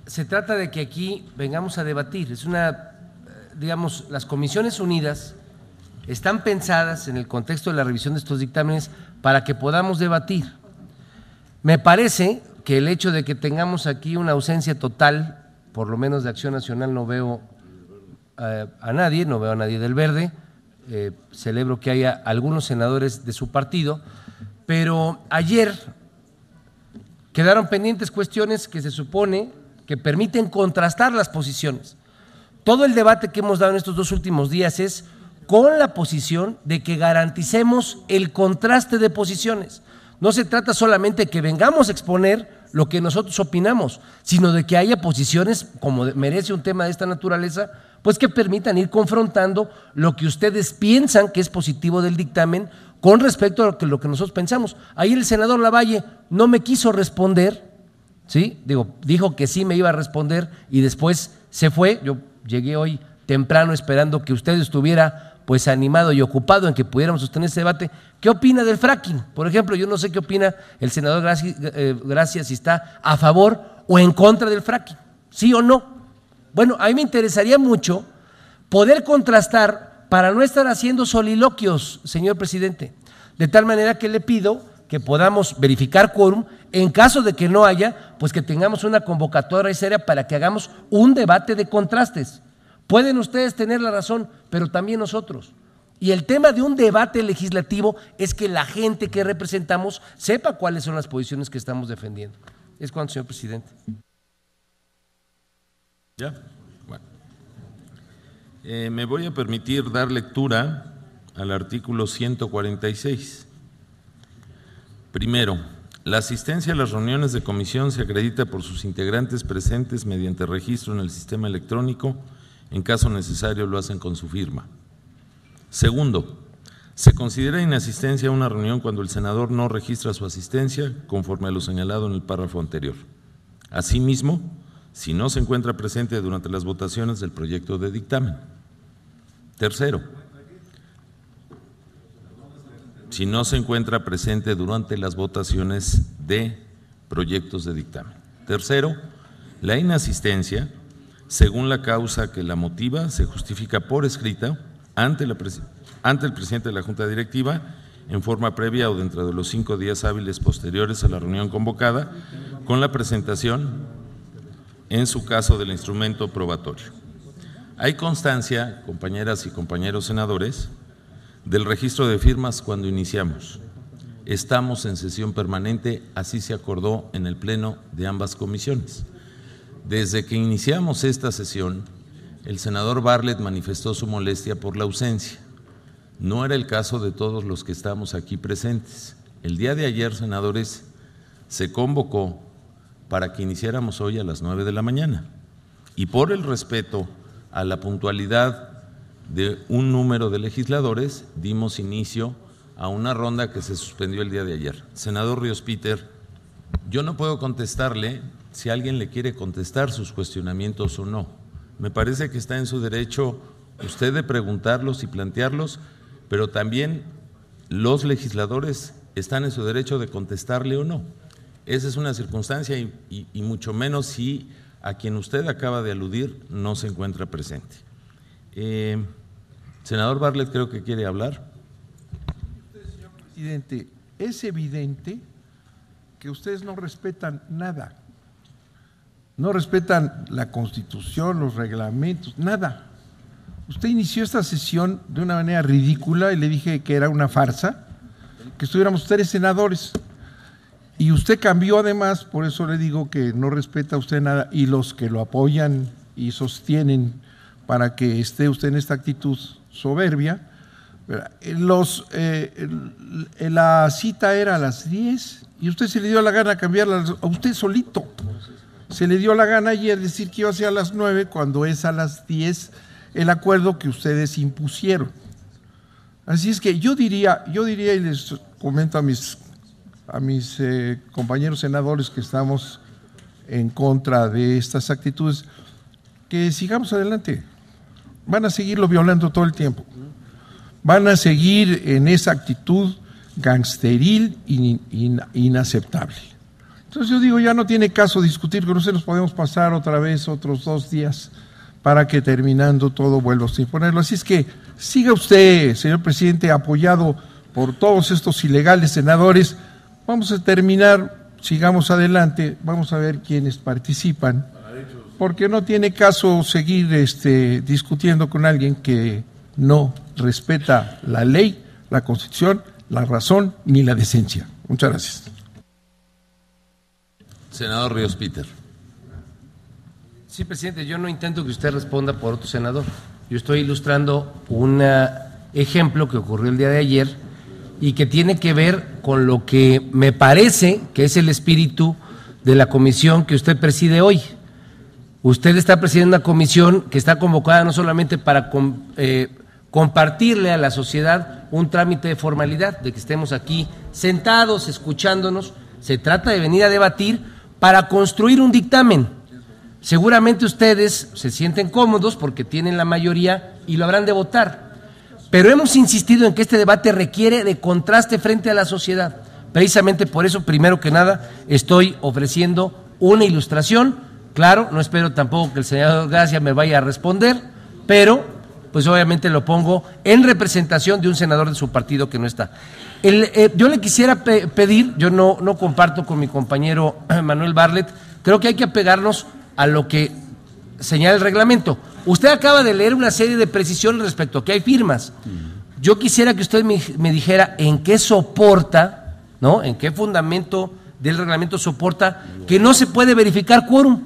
Se trata de que aquí vengamos a debatir. Es una, digamos, las comisiones unidas están pensadas en el contexto de la revisión de estos dictámenes para que podamos debatir. Me parece que el hecho de que tengamos aquí una ausencia total, por lo menos de Acción Nacional, no veo a nadie, no veo a nadie del Verde, celebro que haya algunos senadores de su partido, pero ayer quedaron pendientes cuestiones que se supone que permiten contrastar las posiciones. Todo el debate que hemos dado en estos 2 últimos días es con la posición de que garanticemos el contraste de posiciones. No se trata solamente de que vengamos a exponer lo que nosotros opinamos, sino de que haya posiciones, como merece un tema de esta naturaleza, pues que permitan ir confrontando lo que ustedes piensan que es positivo del dictamen con respecto a lo que nosotros pensamos. Ahí el senador Lavalle no me quiso responder, ¿sí? Dijo que sí me iba a responder y después se fue. Yo llegué hoy temprano esperando que usted estuviera pues animado y ocupado en que pudiéramos sostener este debate. ¿Qué opina del fracking? Por ejemplo, yo no sé qué opina el senador Gracia, si está a favor o en contra del fracking, ¿sí o no? Bueno, a mí me interesaría mucho poder contrastar para no estar haciendo soliloquios, señor presidente, de tal manera que le pido que podamos verificar quórum, en caso de que no haya, pues que tengamos una convocatoria seria para que hagamos un debate de contrastes. Pueden ustedes tener la razón, pero también nosotros. Y el tema de un debate legislativo es que la gente que representamos sepa cuáles son las posiciones que estamos defendiendo. Es cuanto, señor presidente. Ya, bueno. Me voy a permitir dar lectura al artículo 146. Primero, la asistencia a las reuniones de comisión se acredita por sus integrantes presentes mediante registro en el sistema electrónico. En caso necesario lo hacen con su firma. Segundo, se considera inasistencia a una reunión cuando el senador no registra su asistencia conforme a lo señalado en el párrafo anterior. Asimismo, si no se encuentra presente durante las votaciones del proyecto de dictamen. Tercero, si no se encuentra presente durante las votaciones de proyectos de dictamen. Tercero, la inasistencia, según la causa que la motiva, se justifica por escrita ante el presidente de la Junta Directiva en forma previa o dentro de los 5 días hábiles posteriores a la reunión convocada, con la presentación, en su caso, del instrumento probatorio. Hay constancia, compañeras y compañeros senadores, del registro de firmas cuando iniciamos. Estamos en sesión permanente, así se acordó en el pleno de ambas comisiones. Desde que iniciamos esta sesión, el senador Bartlett manifestó su molestia por la ausencia. No era el caso de todos los que estamos aquí presentes. El día de ayer, senadores, se convocó para que iniciáramos hoy a las 9 de la mañana. Y por el respeto a la puntualidad de un número de legisladores, dimos inicio a una ronda que se suspendió el día de ayer. Senador Ríos Peter, yo no puedo contestarle si alguien le quiere contestar sus cuestionamientos o no. Me parece que está en su derecho usted de preguntarlos y plantearlos, pero también los legisladores están en su derecho de contestarle o no. Esa es una circunstancia y mucho menos si a quien usted acaba de aludir no se encuentra presente. Senador Bartlett, creo que quiere hablar. Señor presidente, es evidente que ustedes no respetan nada. No respetan la Constitución, los reglamentos, nada. Usted inició esta sesión de una manera ridícula y le dije que era una farsa, que estuviéramos 3 senadores. Y usted cambió además, por eso le digo que no respeta usted nada, y los que lo apoyan y sostienen para que esté usted en esta actitud soberbia. La cita era a las 10 y usted se le dio la gana cambiarla a usted solito. Se le dio la gana ayer decir que iba a ser a las 9 cuando es a las 10 el acuerdo que ustedes impusieron. Así es que yo diría y les comento a mis compañeros senadores que estamos en contra de estas actitudes, que sigamos adelante. Van a seguirlo violando todo el tiempo. Van a seguir en esa actitud gangsteril e inaceptable. Entonces yo digo, ya no tiene caso discutir, que no se nos podemos pasar otra vez otros 2 días para que terminando todo vuelva a imponerlo. Así es que siga usted, señor presidente, apoyado por todos estos ilegales senadores. Vamos a terminar, sigamos adelante, vamos a ver quiénes participan, porque no tiene caso seguir discutiendo con alguien que no respeta la ley, la Constitución, la razón ni la decencia. Muchas gracias. Senador Ríos Peter. Sí, presidente, yo no intento que usted responda por otro senador. Yo estoy ilustrando un ejemplo que ocurrió el día de ayer y que tiene que ver con lo que me parece que es el espíritu de la comisión que usted preside hoy. Usted está presidiendo una comisión que está convocada no solamente para compartirle a la sociedad un trámite de formalidad, de que estemos aquí sentados, escuchándonos. Se trata de venir a debatir para construir un dictamen. Seguramente ustedes se sienten cómodos porque tienen la mayoría y lo habrán de votar. Pero hemos insistido en que este debate requiere de contraste frente a la sociedad. Precisamente por eso, primero que nada, estoy ofreciendo una ilustración. Claro, no espero tampoco que el senador Gracia me vaya a responder, pero pues obviamente lo pongo en representación de un senador de su partido que no está. Yo le quisiera pedir, yo no comparto con mi compañero Manuel Bartlett, creo que hay que apegarnos a lo que señala el reglamento. Usted acaba de leer una serie de precisiones respecto a que hay firmas. Yo quisiera que usted me dijera en qué soporta, ¿no? En qué fundamento del reglamento soporta que no se puede verificar quórum.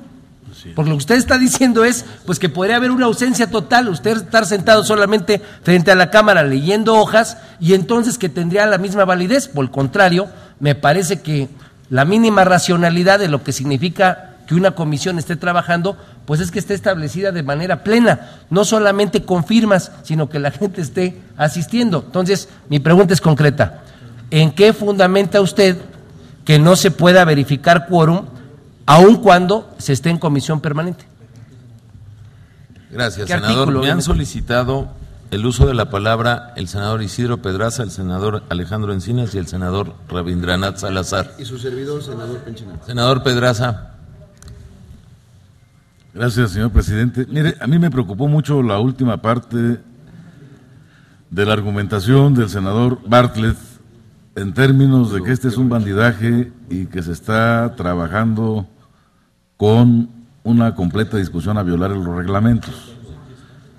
Porque lo que usted está diciendo es pues que podría haber una ausencia total, usted estar sentado solamente frente a la Cámara leyendo hojas y entonces que tendría la misma validez. Por el contrario, me parece que la mínima racionalidad de lo que significa que una comisión esté trabajando, pues es que esté establecida de manera plena, no solamente con firmas, sino que la gente esté asistiendo. Entonces, mi pregunta es concreta. ¿En qué fundamenta usted que no se pueda verificar quórum aun cuando se esté en comisión permanente? Gracias, senador. Me han solicitado el uso de la palabra el senador Isidro Pedraza, el senador Alejandro Encinas y el senador Rabindranath Salazar. Y su servidor, senador Penchinat. Senador Pedraza. Gracias, señor presidente. Mire, a mí me preocupó mucho la última parte de la argumentación del senador Bartlett en términos de que este es un bandidaje y que se está trabajando con una completa discusión a violar los reglamentos.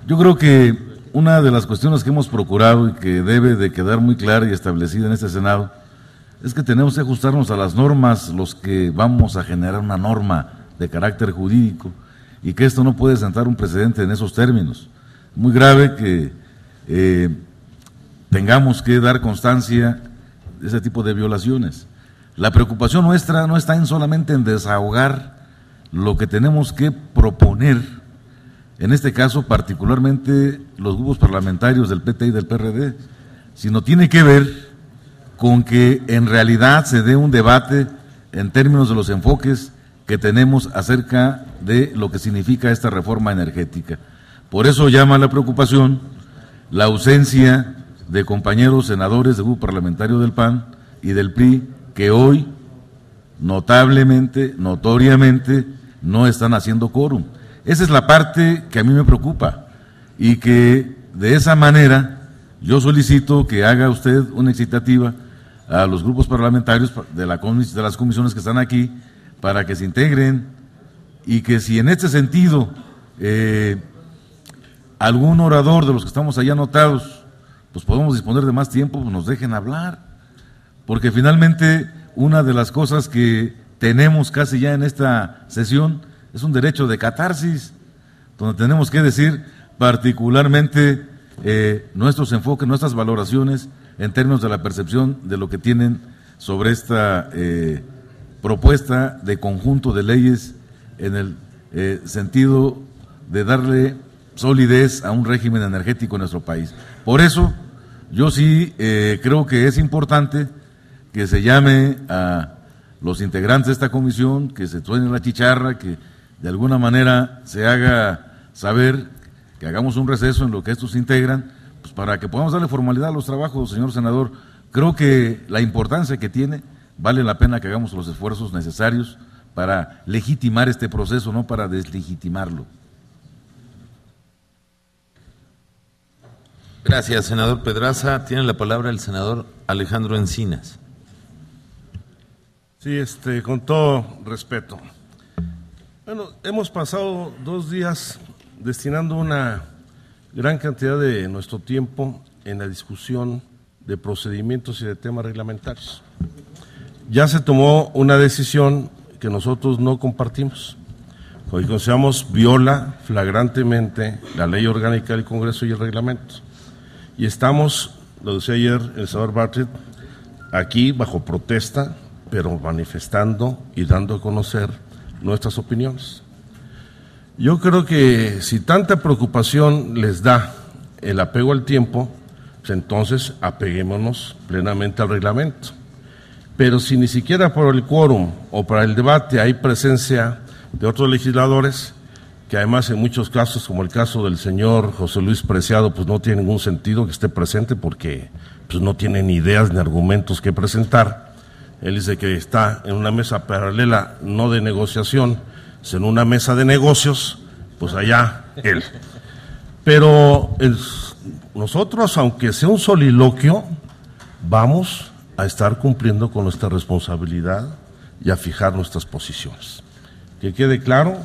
Yo creo que una de las cuestiones que hemos procurado y que debe de quedar muy clara y establecida en este Senado es que tenemos que ajustarnos a las normas, los que vamos a generar una norma de carácter jurídico, y que esto no puede sentar un precedente en esos términos. Muy grave que tengamos que dar constancia de ese tipo de violaciones. La preocupación nuestra no está solamente en desahogar lo que tenemos que proponer, en este caso particularmente los grupos parlamentarios del PT y del PRD, sino tiene que ver con que en realidad se dé un debate en términos de los enfoques que tenemos acerca de lo que significa esta reforma energética. Por eso llama la preocupación la ausencia de compañeros senadores del grupo parlamentario del PAN y del PRI que hoy notoriamente no están haciendo quórum. Esa es la parte que a mí me preocupa y que de esa manera yo solicito que haga usted una excitativa a los grupos parlamentarios de las comisiones que están aquí para que se integren y que si en este sentido algún orador de los que estamos allá anotados, pues podemos disponer de más tiempo, pues nos dejen hablar, porque finalmente una de las cosas que tenemos casi ya en esta sesión es un derecho de catarsis, donde tenemos que decir particularmente nuestros enfoques, nuestras valoraciones en términos de la percepción de lo que tienen sobre esta propuesta de conjunto de leyes en el sentido de darle solidez a un régimen energético en nuestro país. Por eso, yo sí creo que es importante que se llame a los integrantes de esta comisión, que se suene la chicharra, que de alguna manera se haga saber, que hagamos un receso en lo que estos integran, pues para que podamos darle formalidad a los trabajos, señor senador. Creo que la importancia que tiene, vale la pena que hagamos los esfuerzos necesarios para legitimar este proceso, no para deslegitimarlo. Gracias, senador Pedraza. Tiene la palabra el senador Alejandro Encinas. Sí, con todo respeto. Bueno, hemos pasado 2 días destinando una gran cantidad de nuestro tiempo en la discusión de procedimientos y de temas reglamentarios. Ya se tomó una decisión que nosotros no compartimos. Hoy consideramos viola flagrantemente la ley orgánica del Congreso y el reglamento. Y estamos, lo decía ayer el senador Bartlett, aquí bajo protesta, pero manifestando y dando a conocer nuestras opiniones. Yo creo que si tanta preocupación les da el apego al tiempo, pues entonces apeguémonos plenamente al reglamento. Pero si ni siquiera por el quórum o para el debate hay presencia de otros legisladores, que además en muchos casos, como el caso del señor José Luis Preciado, pues no tiene ningún sentido que esté presente porque pues no tiene ni ideas ni argumentos que presentar. Él dice que está en una mesa paralela, no de negociación, sino en una mesa de negocios, pues allá él. Pero nosotros, aunque sea un soliloquio, vamos a estar cumpliendo con nuestra responsabilidad y a fijar nuestras posiciones. Que quede claro,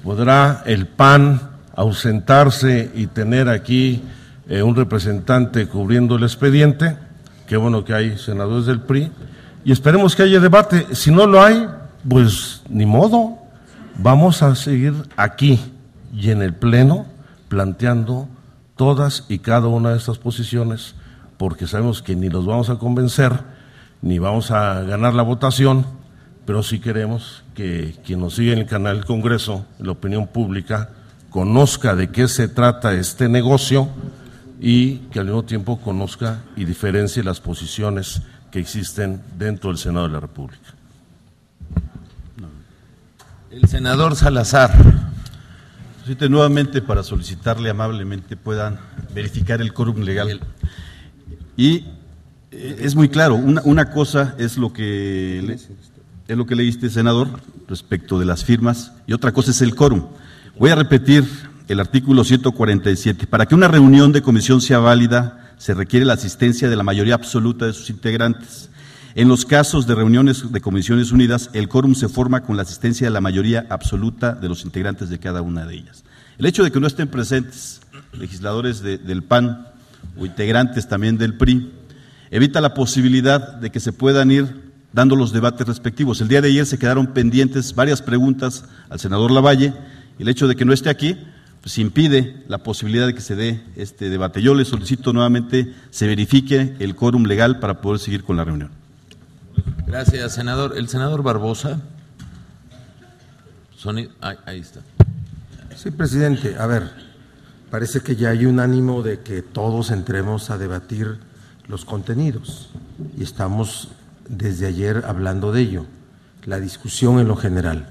podrá el PAN ausentarse y tener aquí un representante cubriendo el expediente, qué bueno que hay senadores del PRI, y esperemos que haya debate. Si no lo hay, pues ni modo, vamos a seguir aquí y en el Pleno planteando todas y cada una de estas posiciones, porque sabemos que ni los vamos a convencer, ni vamos a ganar la votación, pero sí queremos que quien nos sigue en el canal del Congreso, la opinión pública, conozca de qué se trata este negocio y que al mismo tiempo conozca y diferencie las posiciones que existen dentro del Senado de la República. El senador Salazar. Presidente, nuevamente para solicitarle amablemente puedan verificar el quórum legal. Y es muy claro, una cosa es lo que leíste, senador, respecto de las firmas, y otra cosa es el quórum. Voy a repetir el artículo 147. Para que una reunión de comisión sea válida, se requiere la asistencia de la mayoría absoluta de sus integrantes. En los casos de reuniones de comisiones unidas, el quórum se forma con la asistencia de la mayoría absoluta de los integrantes de cada una de ellas. El hecho de que no estén presentes legisladores del PAN o integrantes también del PRI evita la posibilidad de que se puedan ir dando los debates respectivos. El día de ayer se quedaron pendientes varias preguntas al senador Lavalle, y el hecho de que no esté aquí pues impide la posibilidad de que se dé este debate. Yo le solicito nuevamente se verifique el quórum legal para poder seguir con la reunión. Gracias, senador. El senador Barbosa. Ahí está. Sí, presidente. A ver, parece que ya hay un ánimo de que todos entremos a debatir los contenidos y estamos desde ayer hablando de ello. La discusión en lo general.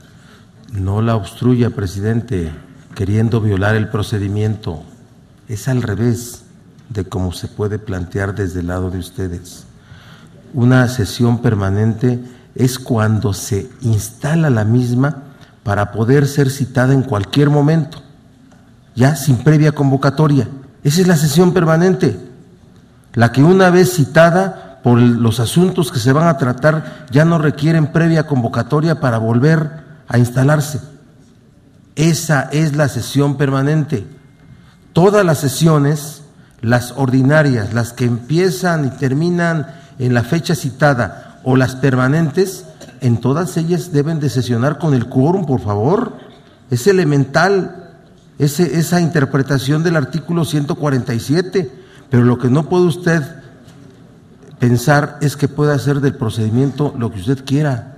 No la obstruya, presidente, queriendo violar el procedimiento. Es al revés de cómo se puede plantear desde el lado de ustedes. Una sesión permanente es cuando se instala la misma para poder ser citada en cualquier momento, ya sin previa convocatoria. Esa es la sesión permanente, la que una vez citada por los asuntos que se van a tratar ya no requieren previa convocatoria para volver a instalarse. Esa es la sesión permanente. Todas las sesiones, las ordinarias, las que empiezan y terminan en la fecha citada o las permanentes, en todas ellas deben de sesionar con el quórum, por favor. Es elemental esa interpretación del artículo 147, pero lo que no puede usted pensar es que pueda hacer del procedimiento lo que usted quiera.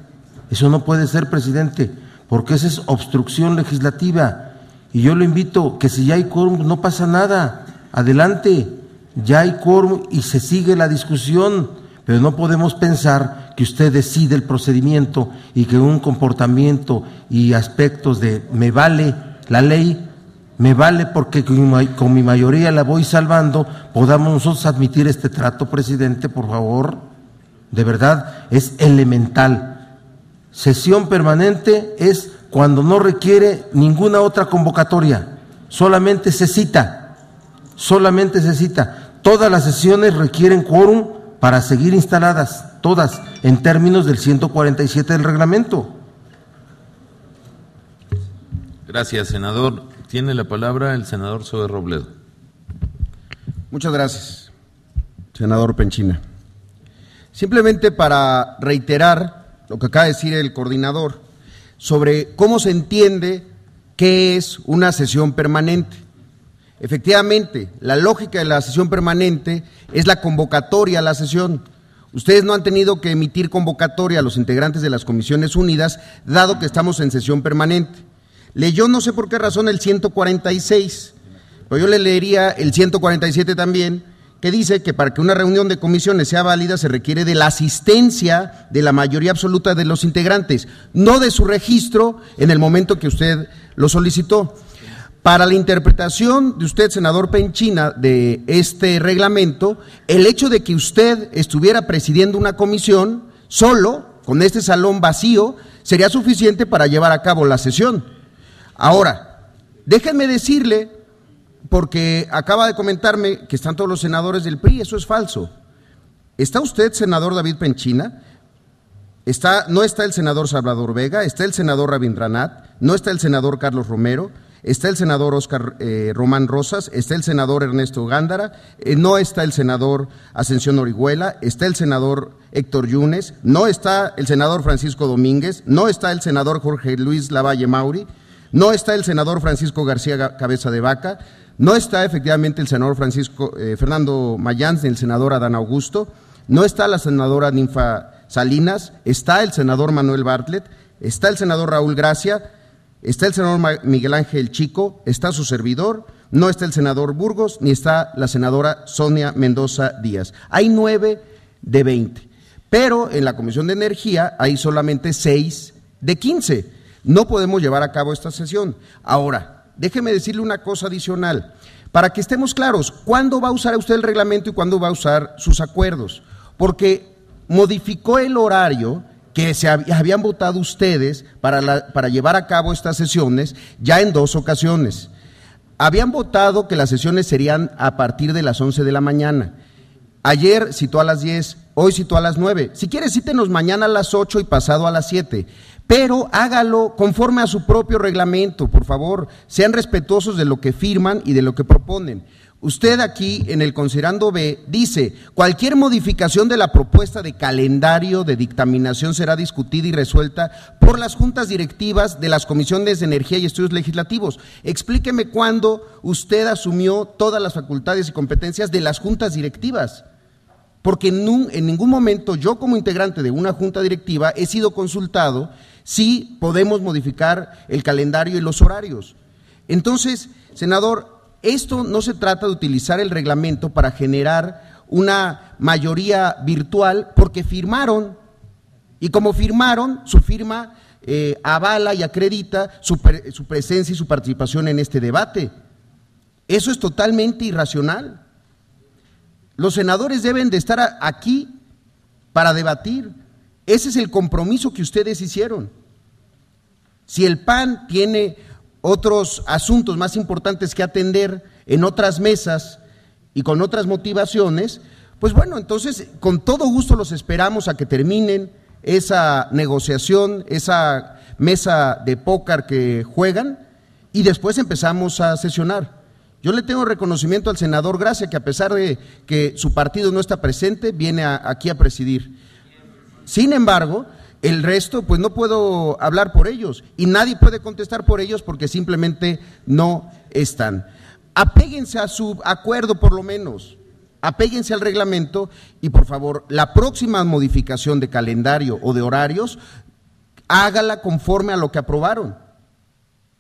Eso no puede ser, presidente, porque esa es obstrucción legislativa. Y yo lo invito, que si ya hay quórum, no pasa nada, adelante, ya hay quórum y se sigue la discusión. Pero no podemos pensar que usted decide el procedimiento y que un comportamiento y aspectos de me vale la ley, me vale porque con mi mayoría la voy salvando, podamos nosotros admitir este trato, presidente, por favor. De verdad, es elemental. Sesión permanente es cuando no requiere ninguna otra convocatoria, solamente se cita. Todas las sesiones requieren quórum para seguir instaladas, todas, en términos del 147 del reglamento. Gracias, senador. Tiene la palabra el senador Zoe Robledo. Muchas gracias, senador Penchina. Simplemente para reiterar lo que acaba de decir el coordinador sobre cómo se entiende qué es una sesión permanente. Efectivamente, la lógica de la sesión permanente es la convocatoria a la sesión. Ustedes no han tenido que emitir convocatoria a los integrantes de las comisiones unidas, dado que estamos en sesión permanente. Leyó no sé por qué razón el 146, pero yo le leería el 147 también, que dice que para que una reunión de comisiones sea válida se requiere de la asistencia de la mayoría absoluta de los integrantes, no de su registro en el momento que usted lo solicitó. Para la interpretación de usted, senador Penchina, de este reglamento, el hecho de que usted estuviera presidiendo una comisión solo, con este salón vacío, sería suficiente para llevar a cabo la sesión. Ahora, déjenme decirle, porque acaba de comentarme que están todos los senadores del PRI, eso es falso. ¿Está usted, senador David Penchina? No está el senador Salvador Vega, está el senador Rabindranath, no está el senador Carlos Romero, está el senador Óscar Román Rosas, está el senador Ernesto Gándara, no está el senador Ascensión Orihuela, está el senador Héctor Yunes, no está el senador Francisco Domínguez, no está el senador Jorge Luis Lavalle Mauri, no está el senador Francisco García Cabeza de Vaca, no está efectivamente el senador Fernando Mayans ni el senador Adán Augusto, no está la senadora Ninfa Salinas, está el senador Manuel Bartlett, está el senador Raúl Gracia, está el senador Miguel Ángel Chico, está su servidor, no está el senador Burgos, ni está la senadora Sonia Mendoza Díaz. Hay 9 de 20, pero en la Comisión de Energía hay solamente 6 de 15. No podemos llevar a cabo esta sesión. Ahora, déjeme decirle una cosa adicional, para que estemos claros, ¿cuándo va a usar usted el reglamento y cuándo va a usar sus acuerdos? Porque modificó el horario que se habían votado ustedes para llevar a cabo estas sesiones ya en 2 ocasiones. Habían votado que las sesiones serían a partir de las 11 de la mañana. Ayer citó a las 10, hoy citó a las 9. Si quiere, cítenos mañana a las 8 y pasado a las 7. Pero hágalo conforme a su propio reglamento, por favor. Sean respetuosos de lo que firman y de lo que proponen. Usted aquí en el considerando B dice, cualquier modificación de la propuesta de calendario de dictaminación será discutida y resuelta por las juntas directivas de las comisiones de energía y estudios legislativos. Explíqueme cuándo usted asumió todas las facultades y competencias de las juntas directivas, porque en ningún momento yo como integrante de una junta directiva he sido consultado si podemos modificar el calendario y los horarios. Entonces, senador, esto no se trata de utilizar el reglamento para generar una mayoría virtual, porque firmaron, y como firmaron, su firma avala y acredita su presencia y su participación en este debate. Eso es totalmente irracional. Los senadores deben de estar aquí para debatir. Ese es el compromiso que ustedes hicieron. Si el PAN tiene otros asuntos más importantes que atender en otras mesas y con otras motivaciones, pues bueno, entonces con todo gusto los esperamos a que terminen esa negociación, esa mesa de póker que juegan, y después empezamos a sesionar. Yo le tengo reconocimiento al senador Gracia, que a pesar de que su partido no está presente, viene aquí a presidir. Sin embargo, el resto, pues no puedo hablar por ellos y nadie puede contestar por ellos porque simplemente no están. Apéguense a su acuerdo por lo menos, apéguense al reglamento y por favor, la próxima modificación de calendario o de horarios, hágala conforme a lo que aprobaron,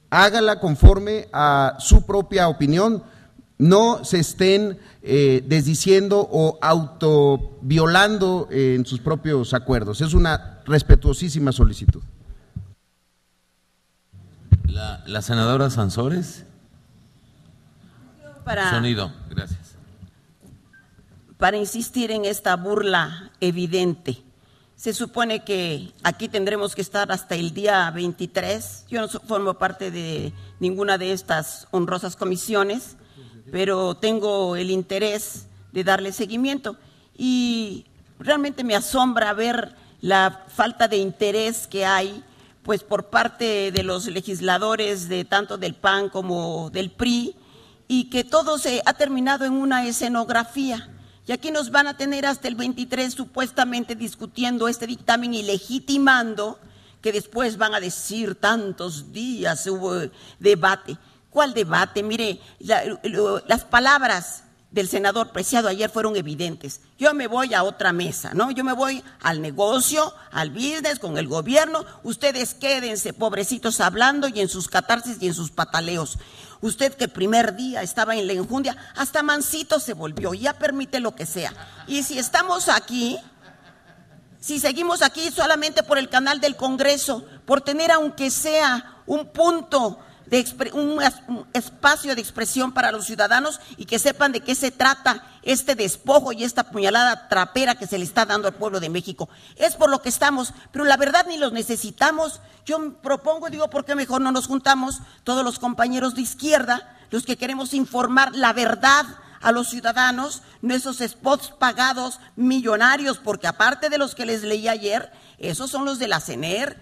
hágala conforme a su propia opinión. No se estén desdiciendo o autoviolando en sus propios acuerdos. Es una respetuosísima solicitud. La senadora Sansores. Sonido, gracias. Para insistir en esta burla evidente, se supone que aquí tendremos que estar hasta el día 23. Yo no formo parte de ninguna de estas honrosas comisiones, pero tengo el interés de darle seguimiento y realmente me asombra ver la falta de interés que hay pues por parte de los legisladores de tanto del PAN como del PRI, y que todo se ha terminado en una escenografía. Y aquí nos van a tener hasta el 23 supuestamente discutiendo este dictamen y legitimando que después van a decir tantos días hubo debate. ¿Cuál debate? Mire, las palabras del senador Preciado ayer fueron evidentes. Yo me voy a otra mesa, ¿no? Yo me voy al negocio, al business, con el gobierno. Ustedes quédense, pobrecitos, hablando y en sus catarsis y en sus pataleos. Usted que el primer día estaba en la enjundia, hasta mansito se volvió, ya permite lo que sea. Y si estamos aquí, si seguimos aquí solamente por el canal del Congreso, por tener aunque sea un punto un espacio de expresión para los ciudadanos y que sepan de qué se trata este despojo y esta puñalada trapera que se le está dando al pueblo de México. Es por lo que estamos, pero la verdad ni los necesitamos. Yo propongo, digo, ¿por qué mejor no nos juntamos todos los compañeros de izquierda, los que queremos informar la verdad a los ciudadanos, no esos spots pagados millonarios, porque aparte de los que les leí ayer, esos son los de la CENER.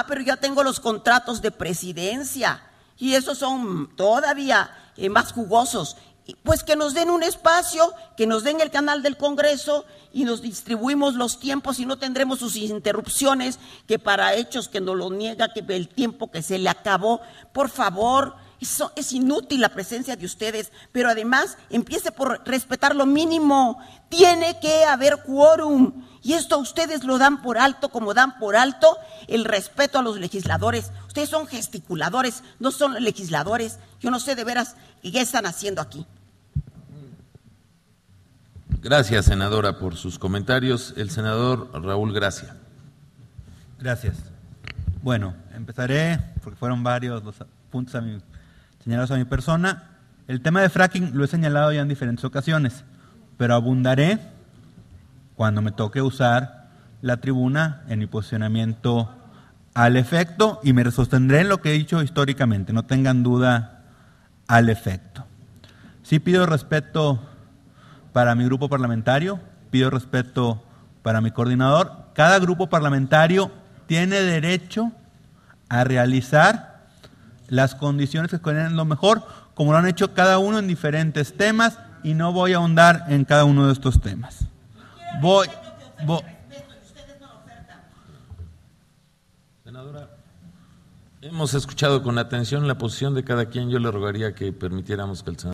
Pero ya tengo los contratos de presidencia y esos son todavía más jugosos. Pues que nos den un espacio, que nos den el canal del Congreso y nos distribuimos los tiempos y no tendremos sus interrupciones, que para hechos que nos lo niega, que el tiempo que se le acabó. Por favor, eso es inútil la presencia de ustedes, pero además empiece por respetar lo mínimo. Tiene que haber quórum. Y esto ustedes lo dan por alto, como dan por alto el respeto a los legisladores. Ustedes son gesticuladores, no son legisladores. Yo no sé de veras qué están haciendo aquí. Gracias, senadora, por sus comentarios. El senador Raúl Gracia. Gracias. Bueno, empezaré, porque fueron varios los puntos a mi señalados a mi persona. El tema de fracking lo he señalado ya en diferentes ocasiones, pero abundaré cuando me toque usar la tribuna en mi posicionamiento al efecto, y me sostendré en lo que he dicho históricamente, no tengan duda al efecto. Sí pido respeto para mi grupo parlamentario, pido respeto para mi coordinador. Cada grupo parlamentario tiene derecho a realizar las condiciones que consideren lo mejor, como lo han hecho cada uno en diferentes temas, y no voy a ahondar en cada uno de estos temas. Senadora, hemos escuchado con atención la posición de cada quien. Yo le rogaría que permitiéramos que el senador